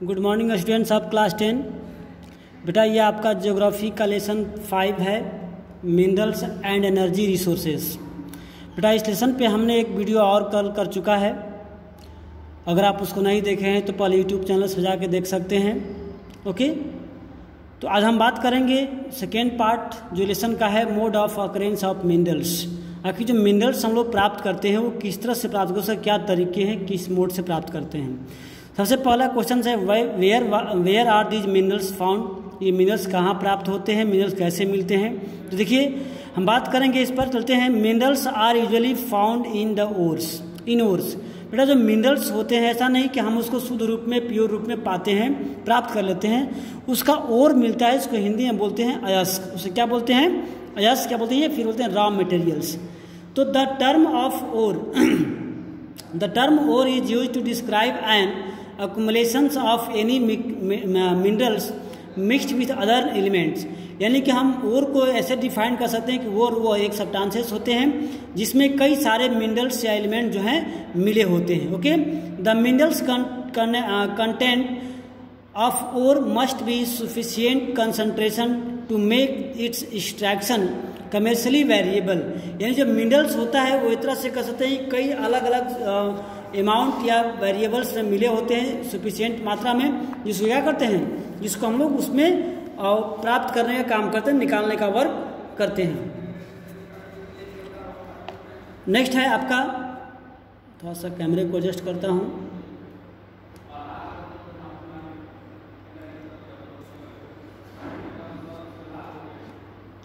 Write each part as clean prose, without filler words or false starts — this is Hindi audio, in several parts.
Good morning students of class 10। बेटा ये आपका ज्योग्राफी का लेसन 5 है, मिनरल्स एंड एनर्जी रिसोर्सेज। बेटा इस लेसन पे हमने एक वीडियो और कल कर चुका है, अगर आप उसको नहीं देखे हैं तो पहले यूट्यूब चैनल से जाके देख सकते हैं। ओके, तो आज हम बात करेंगे सेकेंड पार्ट जो लेसन का है, mode of occurrence of minerals. आखिर जो मिनरल्स हम लोग प्राप्त करते हैं वो किस तरह से प्राप्त करते हैं, क्या तरीके हैं, किस मोड से प्राप्त करते हैं। सबसे पहला क्वेश्चन है where are these minerals found. ये मिनरल्स कहाँ प्राप्त होते हैं, मिनरल्स कैसे मिलते हैं। तो देखिए हम बात करेंगे इस पर, चलते हैं। Minerals are usually found in the ores, in ores. बेटा जो मिनरल्स होते हैं ऐसा नहीं कि हम उसको शुद्ध रूप में, प्योर रूप में पाते हैं, प्राप्त कर लेते हैं। उसका ओर मिलता है, इसको हिंदी में बोलते हैं अयस्क। उसे क्या बोलते हैं, अयस्क क्या बोलते हैं, फिर बोलते हैं रॉ मटेरियल्स। तो the term of ore the term ore is use to describe an accumulations of any minerals mixed with other elements। यानी कि हम ओर को ऐसे डिफाइन कर सकते हैं कि वो एक सब्सटेंसेस होते हैं जिसमें कई सारे मिनरल्स या एलिमेंट जो हैं मिले होते हैं। Okay, the minerals content of ore must be sufficient concentration to make its extraction commercially variable. यानी जो मिनरल्स होता है वो इस तरह से कर सकते हैं, कई अलग अलग अमाउंट या वेरिएबल्स में मिले होते हैं सफिशिएंट मात्रा में, जिसको क्या करते हैं, जिसको हम लोग उसमें प्राप्त करने का काम करते हैं, निकालने का वर्क करते हैं। नेक्स्ट है आपका, थोड़ा सा कैमरे को एडजस्ट करता हूं।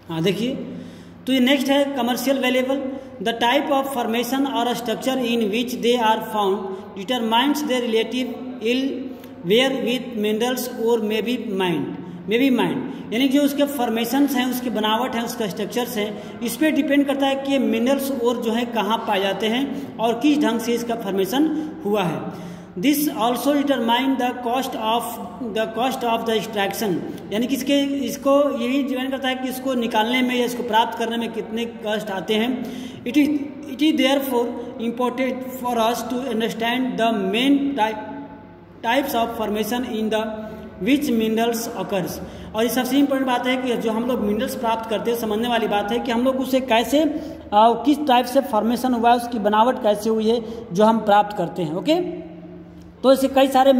हाँ देखिए, तो ये नेक्स्ट है commercial valuable. The type of formation or structure in which they are found determines their relative ill where with minerals ore may B mind. यानी जो उसके फॉर्मेशंस हैं, उसकी बनावट है, उसके स्ट्रक्चर्स हैं, इस पर डिपेंड करता है कि मिनरल्स और जो है कहाँ पाए जाते हैं और किस ढंग से इसका फॉर्मेशन हुआ है। This also determine the cost of the extraction. यानी कि इसको यही डिपेंड करता है कि इसको निकालने में या इसको प्राप्त करने में कितने कष्ट आते हैं। It is therefore important for us to understand the main types of formation in the which minerals occurs. और ये सबसे इम्पोर्टेंट बात है कि जो हम लोग मिनरल्स प्राप्त करते हैं, समझने वाली बात है कि हम लोग उसे कैसे किस टाइप से फॉर्मेशन हुआ है, उसकी बनावट कैसे हुई है जो हम प्राप्त करते हैं। ओके, तो ऐसे कई सारे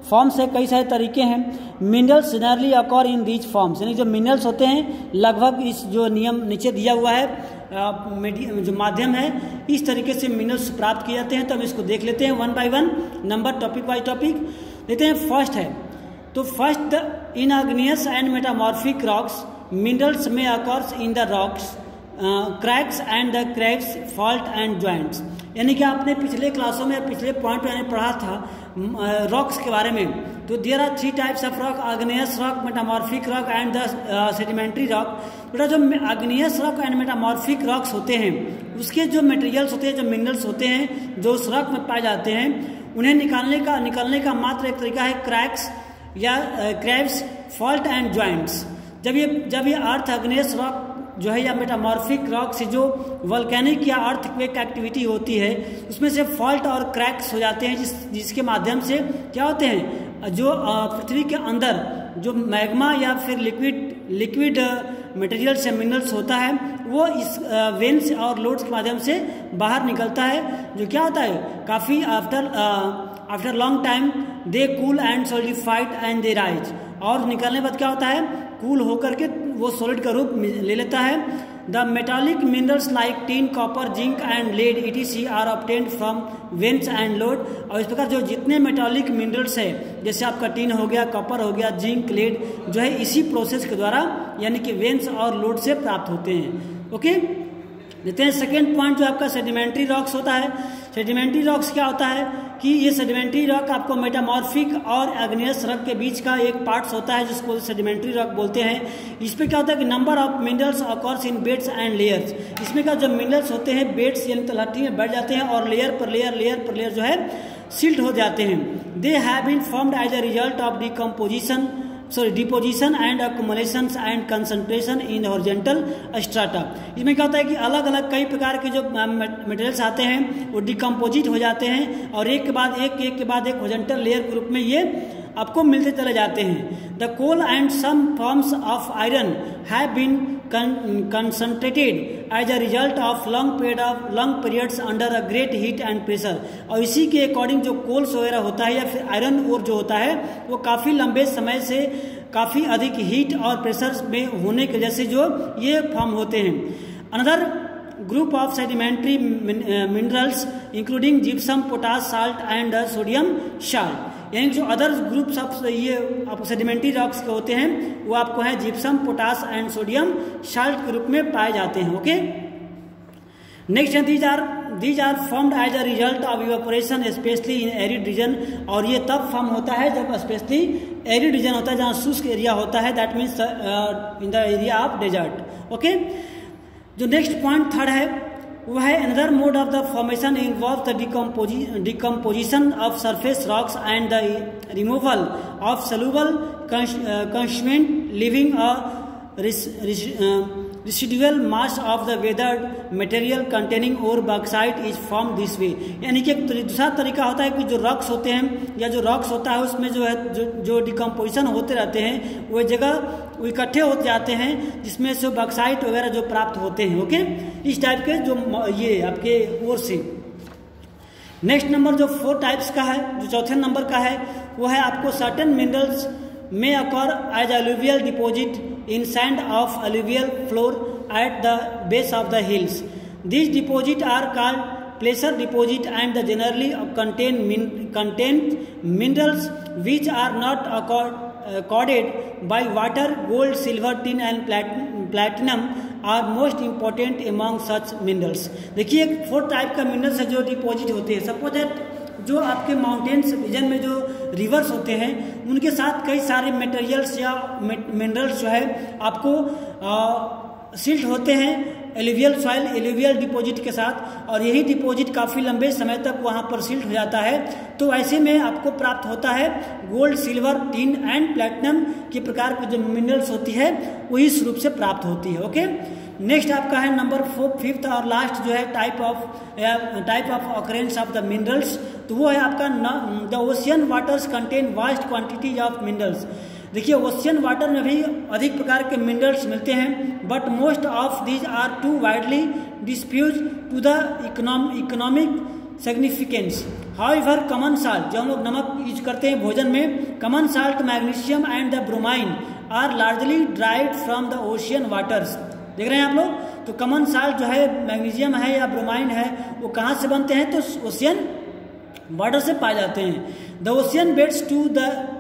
फॉर्म्स है, कई सारे तरीके हैं। Minerals generally occur in these forms. यानी जो मिनरल्स होते हैं लगभग इस जो नियम नीचे दिया हुआ है जो माध्यम है, इस तरीके से मिनरल्स प्राप्त किए जाते हैं। तो हम इसको देख लेते हैं one by one, number topic by topic लेते हैं। फर्स्ट है, तो first in igneous and metamorphic rocks minerals में occurs in the rocks cracks and the cracks fault and joints. यानी कि आपने पिछले क्लासों में, पिछले पॉइंट में पढ़ा था रॉक्स के बारे में। तो there are 3 types of rock, igneous rock, metamorphic rock and the sedimentary rock. बेटा जो igneous rock and metamorphic rocks होते हैं, उसके जो मटेरियल्स होते हैं, जो मिनरल्स होते हैं जो उस रॉक में पाए जाते हैं, उन्हें निकालने का मात्र एक तरीका है क्रैक्स या क्रैक्स, फॉल्ट एंड ज्वाइंट्स। जब ये अर्थ आग्नेयस रॉक जो है या मेटामॉर्फिक रॉक से जो वोल्केनिक या अर्थक्वेक एक्टिविटी होती है, उसमें से फॉल्ट और क्रैक्स हो जाते हैं, जिसके माध्यम से क्या होते हैं, जो पृथ्वी के अंदर जो मैग्मा या फिर लिक्विड मटेरियल से मिनरल्स होता है, वो इस वेन्स और लोड्स के माध्यम से बाहर निकलता है, जो क्या होता है, काफ़ी after long time they cool and solidified and they rise. और निकलने के बाद क्या होता है, कूल होकर के वो सॉलिड का रूप ले लेता है। The metallic minerals like tin, copper, zinc and lead etc are obtained from veins and lode. और इस प्रकार जो जितने मेटालिक मिनरल्स है, जैसे आपका टीन हो गया, कॉपर हो गया, जिंक, लेड, जो है इसी प्रोसेस के द्वारा यानी कि वेन्स और लोड से प्राप्त होते हैं। ओके, देखते हैं सेकेंड पॉइंट जो आपका सेडिमेंट्री रॉक्स होता है। सेडिमेंट्री रॉक्स क्या होता है कि ये सेडिमेंट्री रॉक आपको मेटामॉर्फिक और आग्नेयस रॉक के बीच का एक पार्ट्स होता है, जिसको सेडिमेंट्री रॉक बोलते हैं। इस पे क्या होता है कि number of minerals occurs in beds and layers. इसमें का जो मिनरल्स होते हैं बेड्स यानी तलहटी में बैठ जाते हैं और लेयर पर लेयर जो है सिल्ट हो जाते हैं। They have been formed as a result of deposition and accumulations and concentration in horizontal strata. इसमें क्या होता है कि अलग अलग कई प्रकार के जो मटेरियल्स आते हैं वो डिकम्पोजिट हो जाते हैं और एक के बाद एक हॉरिजॉन्टल लेयर के रूप में ये आपको मिलते चले जाते हैं। The coal and some forms of iron have been concentrated as a result of long periods under a great heat and pressure. और इसी के अकॉर्डिंग जो कोल्स वगैरह होता है या फिर आयरन ओर जो होता है वो काफ़ी लंबे समय से काफ़ी अधिक हीट और प्रेशर में होने की वजह से जो ये फॉर्म होते हैं। Another group of sedimentary minerals including gypsum, potash salt and sodium salt, यानी जो अदर ग्रुप्स ऑफ ये आपको सेडिमेंट्री रॉक्स के होते हैं वो आपको है gypsum, potash and sodium salt के रूप में पाए जाते हैं। ओके, नेक्स्ट है these are formed as a result of evaporation specially in arid region. और ये तब फॉर्म होता है जब स्पेशली एरिड रीजन होता है, जहाँ शुष्क एरिया होता है, that means in the area of desert. Okay, जो नेक्स्ट पॉइंट थर्ड है वह है another mode of the formation involve the decomposition of surface rocks and the removal of soluble constituent living residual mass of the weathered material containing ore bauxite is form this way. यानी कि एक दूसरा तरीका होता है कि जो रॉक्स होते हैं या जो रॉक्स होता है उसमें जो है जो डिकम्पोजिशन होते रहते हैं वो जगह वो इकट्ठे हो जाते हैं जिसमें से बॉक्साइट वगैरह जो प्राप्त होते हैं। ओके, इस टाइप के जो ये आपके ओर से। नेक्स्ट नंबर जो 4 टाइप्स का है, जो चौथे नंबर का है वो है आपको certain minerals may occur as alluvial deposit in sand of alluvial floor at the base of the hills. These deposits are called placer deposit and they generally contain minerals which are not accorded by water. Gold, silver, tin and platinum are most important among such minerals. देखिए 4 टाइप का मिनरल्स है जो डिपोजिट होते हैं। सपोज दैट जो आपके माउंटेन्स रीजन में जो रिवर्स होते हैं उनके साथ कई सारे मटेरियल्स या मिनरल्स जो है आपको सिल्ट होते हैं एलुवियल सॉइल, एलुवियल डिपॉजिट के साथ, और यही डिपॉजिट काफ़ी लंबे समय तक वहाँ पर सिल्ट हो जाता है। तो ऐसे में आपको प्राप्त होता है gold, silver, tin and platinum के प्रकार की जो मिनरल्स होती है वो इस रूप से प्राप्त होती है। ओके, नेक्स्ट आपका है नंबर 5th और लास्ट जो है type of occurrence of the minerals, तो वो है आपका the ocean waters contain vast quantities of minerals. देखिए ओशियन वाटर में भी अधिक प्रकार के मिनरल्स मिलते हैं, but most of these are too widely diffused to the economic significance. However common salt, जो हम लोग नमक यूज करते हैं भोजन में, common salt, magnesium and the bromine are largely dried from the ocean waters. देख रहे हैं आप लोग, तो कॉमन साल्ट जो है मैग्नीशियम है या ब्रोमाइन है वो कहाँ से बनते हैं, तो ओशियन वाटर से पाए जाते हैं। The ocean beds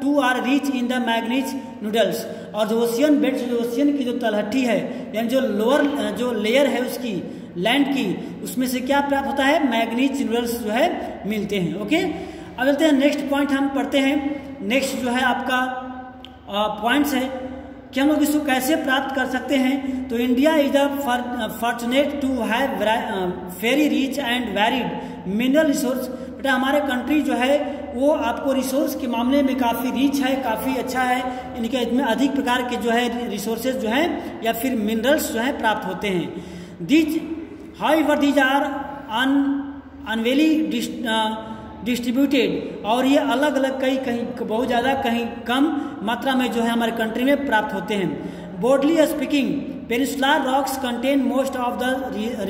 too are rich in the manganese nodules. और जो ओशियन बेड्स, जो ओशियन की जो तलहटी है यानी जो लोअर जो लेयर है उसकी लैंड की, उसमें से क्या प्राप्त होता है, मैग्नीज नूडल्स जो है मिलते हैं। ओके, अब चलते हैं नेक्स्ट पॉइंट हम पढ़ते हैं। नेक्स्ट जो है आपका पॉइंट्स है कि हम लोग इसको कैसे प्राप्त कर सकते हैं। तो India is the fortunate to have very rich and varied mineral resource. बेटा हमारे कंट्री जो है वो आपको रिसोर्स के मामले में काफ़ी रिच है, काफ़ी अच्छा है, इनके इसमें अधिक प्रकार के जो है रिसोर्सेज जो हैं या फिर मिनरल्स जो हैं प्राप्त होते हैं। These however these are unevenly distributed, और ये अलग अलग कहीं बहुत ज़्यादा कहीं कम मात्रा में जो है हमारे कंट्री में प्राप्त होते हैं। Broadly speaking, peninsular rocks contain most of the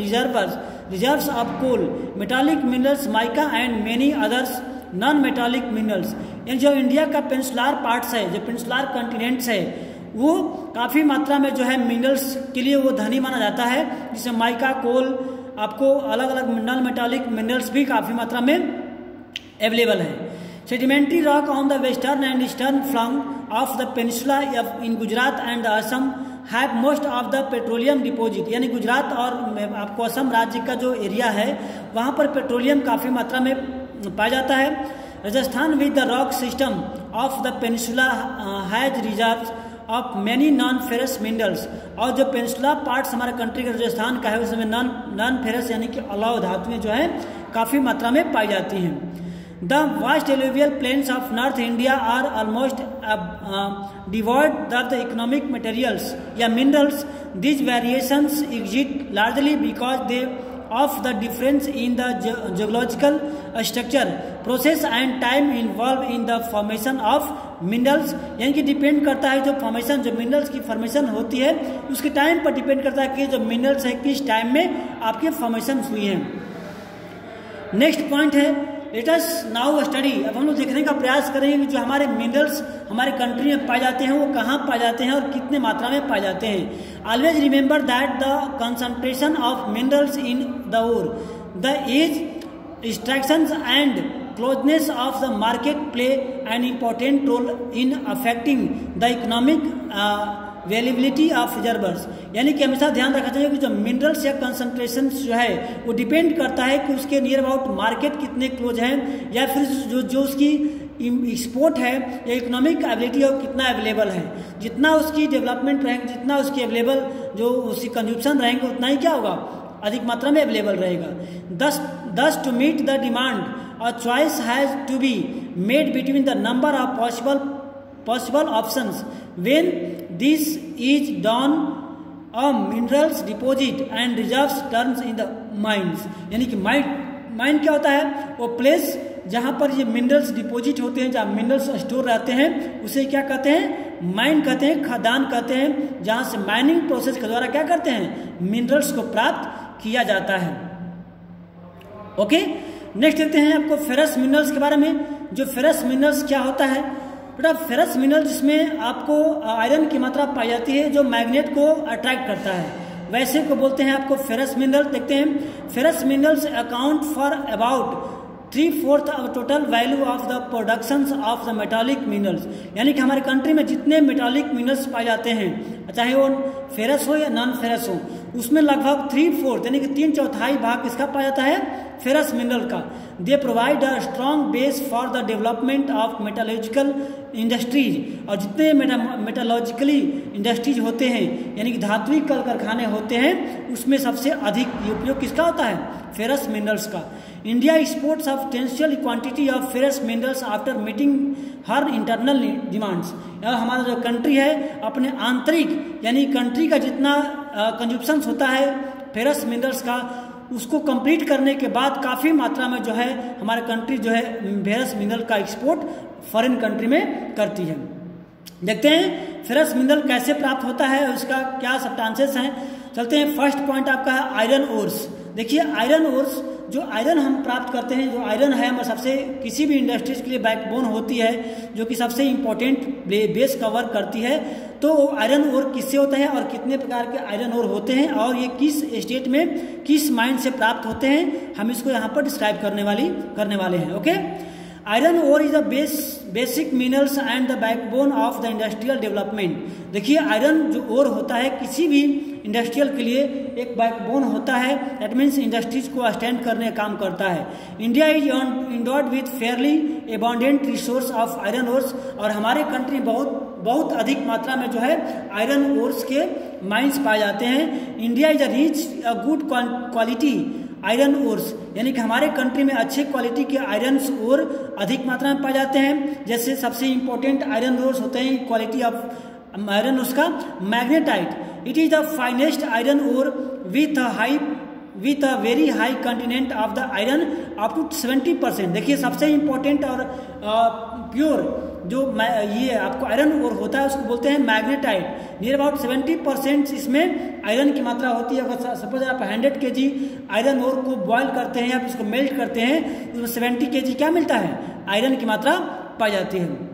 reserves of coal, metallic minerals, mica and many others non metallic minerals. यानी जो इंडिया का पेनिनसुलर पार्ट्स है, जो पेनिनसुलर कॉन्टिनेंट्स है, वो काफ़ी मात्रा में जो है मिनरल्स के लिए वो धनी माना जाता है, जिसमें माइका, कोल, आपको अलग अलग नॉन मेटालिक मिनरल्स भी काफ़ी मात्रा में अवेलेबल है। Sedimentary rock on the western and eastern flank of the peninsula in Gujarat and Assam have most of the petroleum deposit. यानी गुजरात और आपको असम राज्य का जो एरिया है वहाँ पर पेट्रोलियम काफ़ी मात्रा में पाया जाता है। Rajasthan with the rock system of the peninsula has reserves of many non ferrous minerals. और जो पेनिनसुला पार्ट्स हमारे कंट्री का राजस्थान का है उसमें नॉन फेरस यानी कि अलौह धातुएं जो है काफ़ी मात्रा में पाई जाती हैं। The vast alluvial plains of North India are almost devoid of the economic materials या minerals. These variations exist largely because they of the difference in the geological structure process and time involve in the formation of minerals, यानी कि डिपेंड करता है जो फॉर्मेशन, जो मिनरल्स की फॉर्मेशन होती है उसके टाइम पर डिपेंड करता है कि जो मिनरल्स है किस टाइम में आपके फॉर्मेशन हुई हैं। नेक्स्ट पॉइंट है लेट अस नाउ स्टडी। अब हम लोग देखने का प्रयास करेंगे कि जो हमारे मिनरल्स हमारे कंट्री में पाए जाते हैं वो कहाँ पाए जाते हैं और कितने मात्रा में पाए जाते हैं। Always remember that the concentration of minerals in the ore, the age, extractions and closeness of the market play an important role in affecting the economic availability of reservoirs। यानी कि हमेशा ध्यान रखना चाहिए कि जो मिनरल्स या कंसंट्रेशन जो है वो डिपेंड करता है कि उसके नियर अबाउट मार्केट कितने क्लोज है या फिर जो उसकी एक्सपोर्ट है या इकोनॉमिक एबिलिटी है कितना अवेलेबल है। जितना उसकी डेवलपमेंट रहेंगे, जितना उसकी अवेलेबल जो उसकी कंज्यूप्शन रहेंगे उतना ही क्या होगा, अधिक मात्रा में अवेलेबल रहेगा। Thus to meet the demand, a choice has to be made between the number of possible options. When this is done, a minerals deposit and reserves turns in the mines। यानी कि माइन क्या होता है, वो प्लेस जहाँ पर ये मिनरल्स डिपॉजिट होते हैं, जहाँ मिनरल्स स्टोर रहते हैं उसे क्या कहते हैं, माइन कहते हैं, खदान कहते हैं, जहाँ से माइनिंग प्रोसेस के द्वारा क्या करते हैं, मिनरल्स को प्राप्त किया जाता है। ओके, नेक्स्ट देखते हैं आपको फेरस मिनरल्स के बारे में। जो फेरस मिनरल्स क्या होता है बेटा, फेरस मिनरल जिसमें आपको आयरन की मात्रा पाई जाती है जो मैग्नेट को अट्रैक्ट करता है, वैसे को बोलते हैं आपको फेरस मिनरल। देखते हैं ferrous minerals account for about 3/4 of total value of the production of the metallic minerals. यानी कि हमारे कंट्री में जितने मेटालिक मिनरल्स पाए जाते हैं, चाहे वो फेरस हो या नॉन फेरस हो, उसमें लगभग 3/4 यानी कि 3/4 भाग किसका पाया जाता है, फेरस मिनरल का। They provide a strong base for the development of मेटालॉजिकल industries. और जितने मेटालॉजिकली इंडस्ट्रीज होते हैं यानी कि धात्विक कल कारखाने होते हैं, उसमें सबसे अधिक उपयोग किसका होता है, फेरस मिनरल्स का। India exports substantial quantity of ferrous minerals after meeting her internal demands. हमारा जो कंट्री है अपने आंतरिक यानी कंट्री का जितना कंजप्शन होता है फेरस मिनरल्स का, उसको कंप्लीट करने के बाद काफ़ी मात्रा में जो है हमारा कंट्री जो है फेरस मिनरल का एक्सपोर्ट फॉरेन कंट्री में करती है। देखते हैं फेरस मिनरल कैसे प्राप्त होता है, उसका क्या सब्सटेंसेस हैं। चलते हैं, फर्स्ट पॉइंट आपका है आयरन ओर्स। देखिए आयरन ओर्स, जो आयरन हम प्राप्त करते हैं, जो आयरन है हमारे सबसे किसी भी इंडस्ट्रीज के लिए बैकबोन होती है, जो कि सबसे इम्पोर्टेंट बेस कवर करती है। तो आयरन ओर किससे होता है और कितने प्रकार के आयरन ओर होते हैं और ये किस स्टेट में किस माइन से प्राप्त होते हैं, हम इसको यहाँ पर डिस्क्राइब करने वाले हैं। Okay, iron ore is the basic minerals and the backbone of the industrial development. देखिए आयरन जो ओर होता है किसी भी इंडस्ट्रियल के लिए एक बैकबोन होता है, दैट मीन्स इंडस्ट्रीज को स्टैंड करने का काम करता है। India is endured with Fairlie abundant resource of iron ores. और हमारे कंट्री बहुत अधिक मात्रा में जो है आयरन ओर्स के माइंस पाए जाते हैं। India is a rich good quality iron ores, यानी कि हमारे कंट्री में अच्छे क्वालिटी के आयरन ओर अधिक मात्रा में पाए जाते हैं। जैसे सबसे इंपॉर्टेंट आयरन ओर्स होते हैं क्वालिटी ऑफ आयरन उसका magnetite. It is the finest iron ore with a very high content of the iron up to 70%। देखिए सबसे इंपॉर्टेंट और प्योर जो ये आपको आयरन ओर होता है उसको बोलते हैं मैग्नेटाइट। नियर अबाउट 70% इसमें आयरन की मात्रा होती है। अगर सपोज आप 100 kg आयरन ओर को बॉयल करते हैं या इसको मेल्ट करते हैं, उसमें 70 kg क्या मिलता है, आयरन की मात्रा पाई जाती है।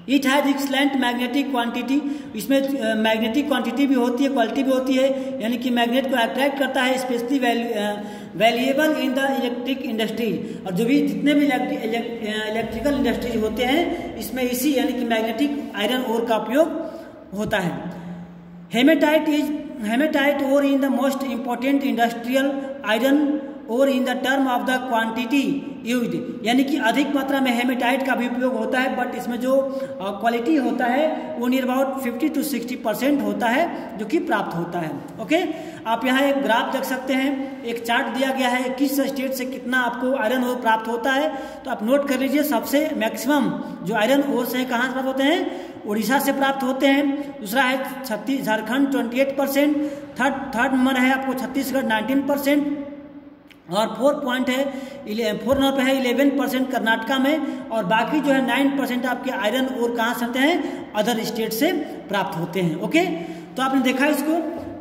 It has excellent magnetic quantity, इसमें मैग्नेटिक क्वांटिटी भी होती है, क्वालिटी भी होती है, यानी कि मैग्नेट को अट्रैक्ट करता है, specially valuable in the electric industry. और जो भी जितने भी इलेक्ट्रिकल इंडस्ट्रीज होते हैं इसमें इसी यानी कि मैग्नेटिक आयरन ओर का उपयोग होता है। Hematite ore in the most important industrial iron ore in the term of the quantity used, यानी कि अधिक मात्रा में हेमेटाइट का भी उपयोग होता है, बट इसमें जो क्वालिटी होता है वो नियर अबाउट 50 to 60% होता है जो कि प्राप्त होता है। ओके, आप यहाँ एक ग्राफ देख सकते हैं, एक चार्ट दिया गया है किस स्टेट से कितना आपको आयरन ओर प्राप्त होता है। तो आप नोट कर लीजिए सबसे मैक्सिमम जो आयरन ओर्स हैं कहाँ से प्राप्त होते हैं, उड़ीसा से प्राप्त होते हैं। दूसरा है झारखंड 28%, थर्ड नंबर है आपको छत्तीसगढ़ 19%, और 4 नंबर पे है 11% कर्नाटका में, और बाकी जो है 9% आपके आयरन और कहाँ से आते हैं, अदर स्टेट से प्राप्त होते हैं। ओके, तो आपने देखा इसको।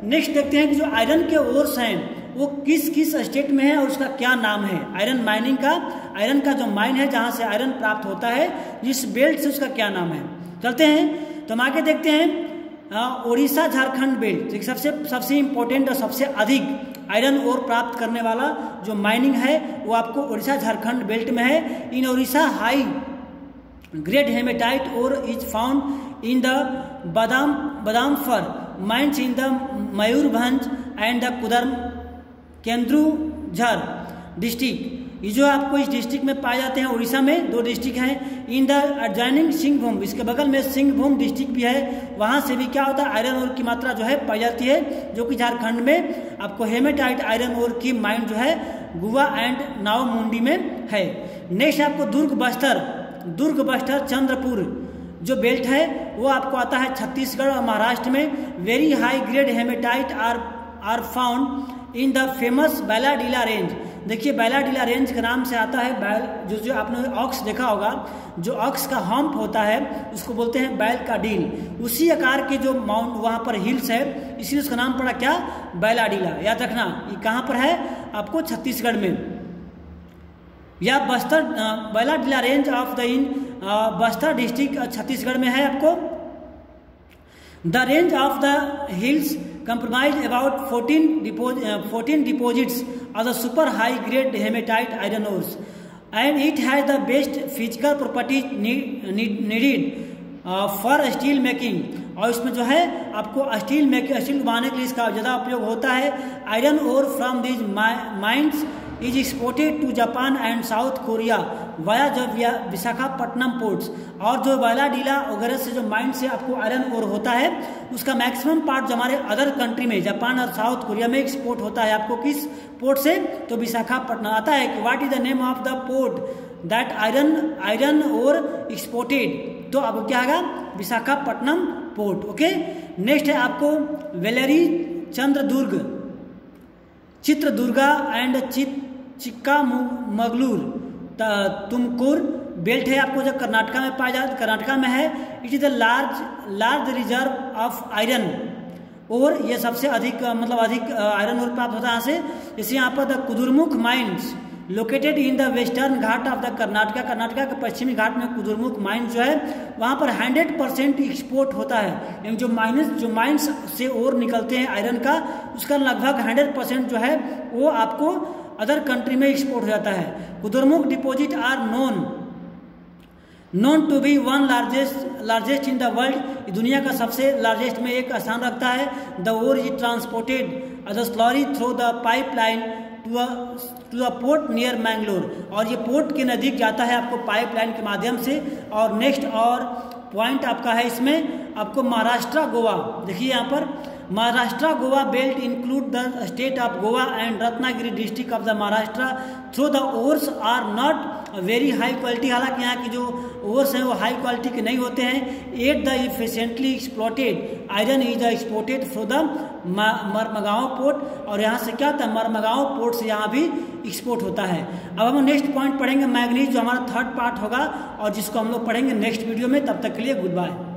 नेक्स्ट देखते हैं कि जो आयरन के ओर्स हैं वो किस किस स्टेट में है और उसका क्या नाम है। आयरन का जो माइन है जहाँ से आयरन प्राप्त होता है, जिस बेल्ट से, उसका क्या नाम है। चलते हैं तो हम आगे देखते हैं उड़ीसा झारखंड बेल्ट। सबसे इंपॉर्टेंट और सबसे अधिक आयरन ओर प्राप्त करने वाला जो माइनिंग है वो आपको उड़ीसा झारखंड बेल्ट में है। In Orissa high grade hematite ore is found in the Badampahar mines in the Mayurbhanj and the कुदर्म केंद्रुझर डिस्ट्रिक्ट। ये जो आपको इस डिस्ट्रिक्ट में पाए जाते हैं, उड़ीसा में 2 डिस्ट्रिक्ट हैं। इन द एडजॉइनिंग सिंहभूम, इसके बगल में सिंहभूम डिस्ट्रिक्ट भी है, वहाँ से भी क्या होता है, आयरन ओर की मात्रा जो है पाई जाती है, जो कि झारखंड में आपको हेमेटाइट आयरन ओर की माइन जो है गुवा एंड नावमुंडी में है। नेक्स्ट आपको दुर्ग बस्तर चंद्रपुर जो बेल्ट है वो आपको आता है छत्तीसगढ़ और महाराष्ट्र में। Very high grade hematite are found in the famous Bailadila range. देखिए बैलाडीला रेंज के नाम से आता है बैल, जो आपने ऑक्स देखा होगा, जो ऑक्स का हम्प होता है उसको बोलते हैं बैल का डील। उसी आकार के जो माउंट वहाँ पर हिल्स है, इसलिए उसका नाम पड़ा क्या, बैलाडीला। याद रखना ये कहाँ पर है, आपको छत्तीसगढ़ में, या Bastar Bailadila range of the in Bastar district Chhattisgarh में है आपको। The range of the hills comprise about 14 deposits of the super high grade hematite iron ores, and it has the best physical properties needed for steel making। और इसमें जो है आपको स्टील बनाने के लिए इसका ज़्यादा उपयोग होता है। Iron ore from these mines is exported to Japan and South Korea via जब विशाखापट्टनम पोर्ट्स। और जो बैलाडीला वगैरह से जो माइन से आपको आयरन ओर होता है, उसका मैक्सिमम पार्ट जो हमारे अदर कंट्री में, जापान और साउथ कोरिया में एक्सपोर्ट होता है। आपको किस पोर्ट से, तो विशाखापट्टनम। आता है कि what is the name of the port that iron ore exported, तो आपको क्या आएगा, विशाखापट्टनम पोर्ट। ओके, नेक्स्ट है आपको वेलेरी चित्रदुर्गा एंड चिक्कामगलूर तुमकुर बेल्ट है आपको, जो कर्नाटका में पाया जाता, कर्नाटका में है। It is the large reserve of iron और ये सबसे अधिक अधिक आयरन और प्राप्त होता है यहाँ से। जैसे यहाँ पर the Kudremukh mines located in the western ghat of the Karnataka के पश्चिमी घाट में कुदुरमुख माइंस जो है वहाँ पर 100% एक्सपोर्ट होता है। यानी जो माइंस से और निकलते हैं आयरन का, उसका लगभग 100% जो है वो आपको अदर कंट्री में एक्सपोर्ट हो जाता है। Kudremukh deposit are known to be one largest in the world. दुनिया का सबसे लार्जेस्ट में एक स्थान रखता है। The ore is transported the slurry through the pipeline to the port near Mangalore. और ये पोर्ट के नज़दीक जाता है आपको पाइपलाइन के माध्यम से। और नेक्स्ट और पॉइंट आपका है इसमें आपको महाराष्ट्र गोवा। देखिए यहाँ पर Maharashtra Goa belt include the state of Goa and Ratnagiri district of the Maharashtra through the ores are not very high quality. हालांकि यहाँ की जो ओर्स हैं वो हाई क्वालिटी के नहीं होते हैं। At the efficiently exploited iron is exported through the Marmagao port. और यहाँ से क्या होता है, मरमगांव पोर्ट से यहाँ भी एक्सपोर्ट होता है। अब हम नेक्स्ट पॉइंट पढ़ेंगे मैग्नीज, जो हमारा 3rd पार्ट होगा और जिसको हम लोग पढ़ेंगे नेक्स्ट वीडियो में। तब तक के लिए गुड बाय।